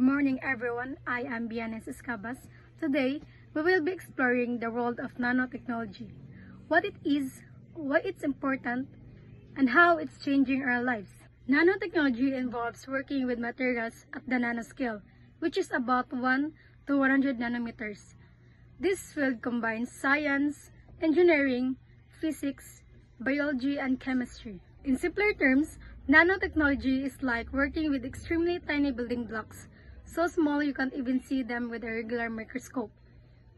morning everyone, I am Bianes Escabas. Today, we will be exploring the world of nanotechnology, what it is, why it's important, and how it's changing our lives. Nanotechnology involves working with materials at the nanoscale, which is about 1 to 100 nanometers. This field combines science, engineering, physics, biology, and chemistry. In simpler terms, nanotechnology is like working with extremely tiny building blocks, so small you can't even see them with a regular microscope.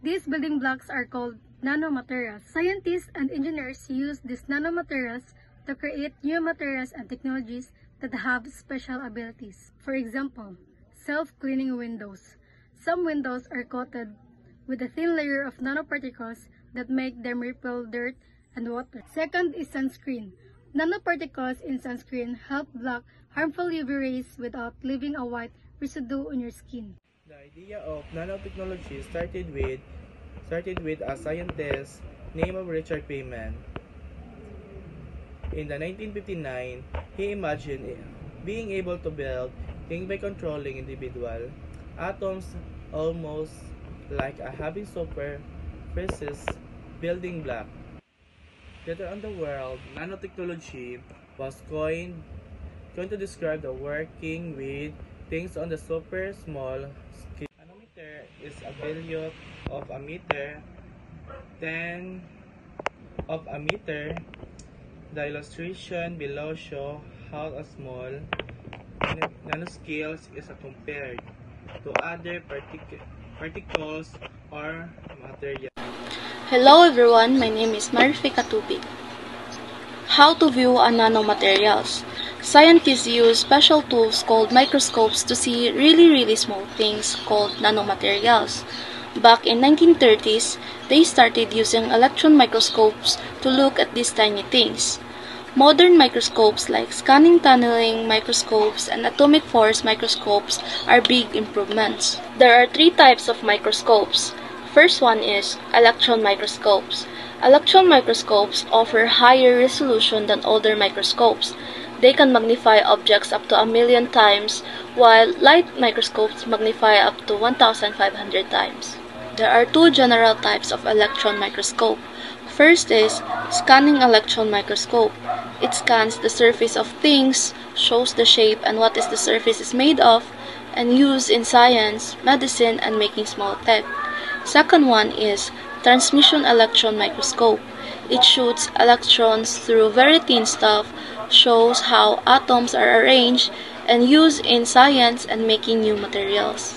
These building blocks are called nanomaterials. Scientists and engineers use these nanomaterials to create new materials and technologies that have special abilities. For example, self-cleaning windows. Some windows are coated with a thin layer of nanoparticles that make them repel dirt and water. Second is sunscreen. Nanoparticles in sunscreen help block harmful UV rays without leaving a white residue on your skin. The idea of nanotechnology started with a scientist named Richard Feynman. In 1959, he imagined being able to build things by controlling individual atoms almost like a having superficies building block. Later on the world, nanotechnology was coined to describe the working with things on the super small scale. A nanometer is a billionth of a meter, 10 of a meter. The illustration below shows how a small nanoscale is compared to other particles or materials. Hello everyone, my name is Marifika Tubig. How to view a nanomaterials. Scientists use special tools called microscopes to see really small things called nanomaterials. Back in 1930s, they started using electron microscopes to look at these tiny things. Modern microscopes like scanning tunneling microscopes and atomic force microscopes are big improvements. There are 3 types of microscopes. First one is electron microscopes. Electron microscopes offer higher resolution than older microscopes. They can magnify objects up to 1,000,000 times, while light microscopes magnify up to 1,500 times. There are 2 general types of electron microscope. First is scanning electron microscope. It scans the surface of things, shows the shape and what the surface is made of, and used in science, medicine, and making small tech. Second one is transmission electron microscope. It shoots electrons through very thin stuff, shows how atoms are arranged, and used in science and making new materials.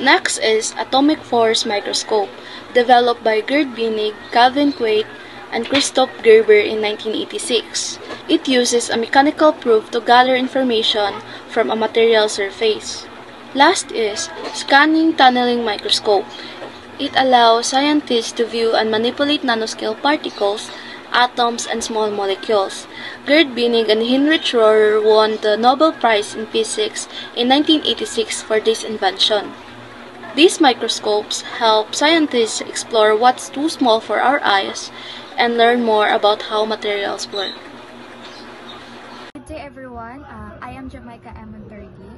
Next is atomic force microscope, developed by Gerd Binig, Calvin Quate, and Christoph Gerber in 1986. It uses a mechanical proof to gather information from a material surface. Last is scanning tunneling microscope. It allows scientists to view and manipulate nanoscale particles, atoms, and small molecules. Gerd Binig and Heinrich Rohrer won the Nobel Prize in Physics in 1986 for this invention. These microscopes help scientists explore what's too small for our eyes and learn more about how materials work. Good day everyone, I am Jamaica Amontergi.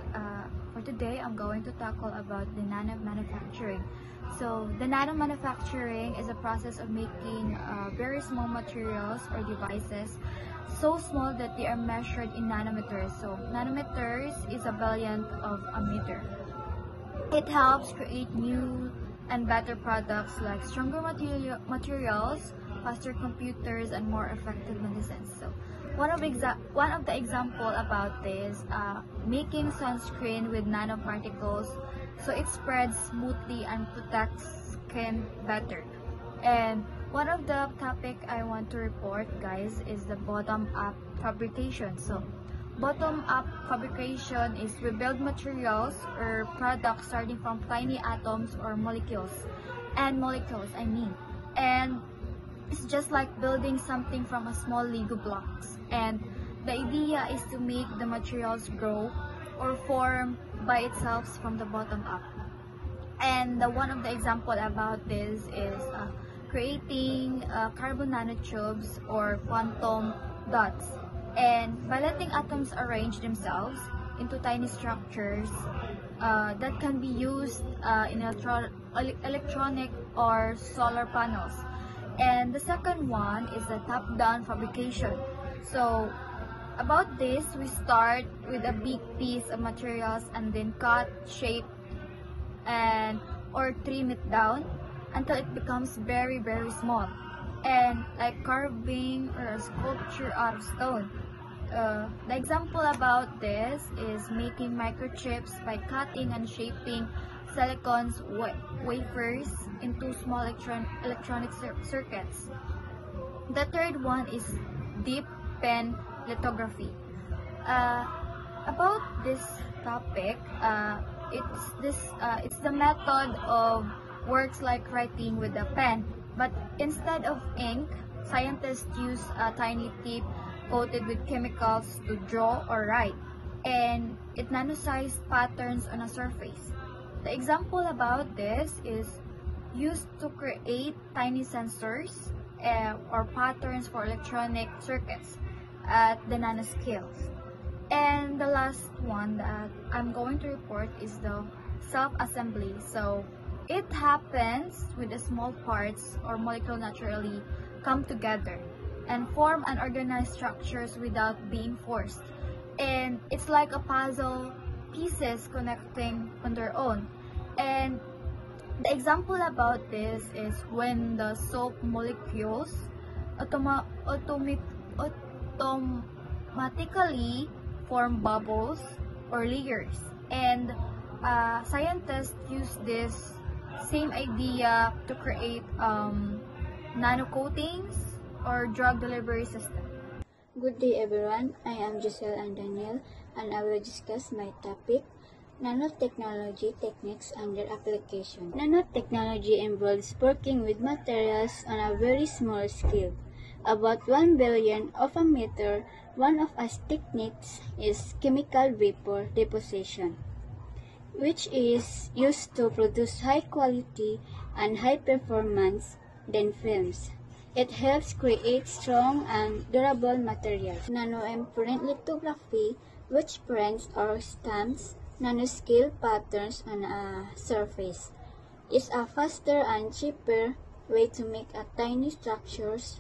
For today, I'm going to tackle about the nano manufacturing. So, the nano manufacturing is a process of making very small materials or devices so small that they are measured in nanometers. So, nanometers is a billionth of a meter. It helps create new and better products like stronger materials, faster computers, and more effective medicines. So, one of the example about this, making sunscreen with nanoparticles, so it spreads smoothly and protects skin better. And one of the topic I want to report, guys, is the bottom-up fabrication. So, bottom-up fabrication is we build materials or products starting from tiny atoms or molecules, and it's just like building something from a small Lego blocks. And the idea is to make the materials grow or form by itself from the bottom up. And one of the example about this is creating carbon nanotubes or quantum dots. And by letting atoms arrange themselves into tiny structures, that can be used in electronic or solar panels. And the second one is the top-down fabrication. So about this, we start with a big piece of materials and then cut, shape, or trim it down until it becomes very small, and like carving or a sculpture out of stone. The example about this is making microchips by cutting and shaping silicon wafers into small electronic circuits. The third one is deep pen lithography. About this topic, it's the method of works like writing with a pen, but instead of ink, scientists use a tiny tip coated with chemicals to draw or write, and it nano-sized patterns on a surface. The example about this is used to create tiny sensors or patterns for electronic circuits at the nanoscales. And the last one that I'm going to report is the self-assembly. So it happens with the small parts or molecule naturally come together and form and organize structures without being forced. And it's like a puzzle pieces connecting on their own. And the example about this is when the soap molecules automatically form bubbles or layers. And scientists use this same idea to create nano coatings or drug delivery system. Good day everyone, I am Giselle and Daniel, and I will discuss my topic, nanotechnology techniques and their application. Nanotechnology involves working with materials on a very small scale. About 1 billion of a meter, one of us techniques is chemical vapor deposition, which is used to produce high quality and high performance than films. It helps create strong and durable materials. Nanoimprint lithography, which prints or stamps nanoscale patterns on a surface, is a faster and cheaper way to make a tiny structures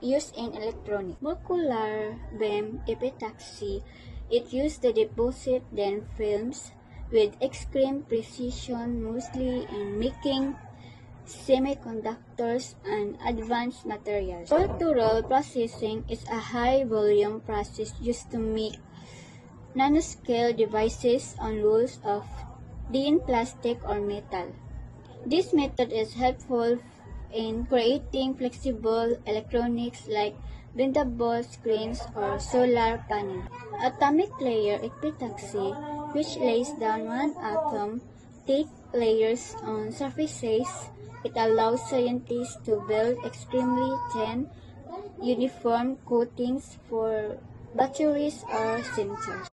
used in electronics. Molecular beam epitaxy, it used to deposit then films with extreme precision, mostly in making semiconductors and advanced materials. Roll-to-roll processing is a high-volume process used to make nanoscale devices on rolls of thin plastic or metal. This method is helpful in creating flexible electronics like bendable screens or solar panels. Atomic layer epitaxy, which lays down one atom, thick layers on surfaces. It allows scientists to build extremely thin, uniform coatings for batteries or sensors.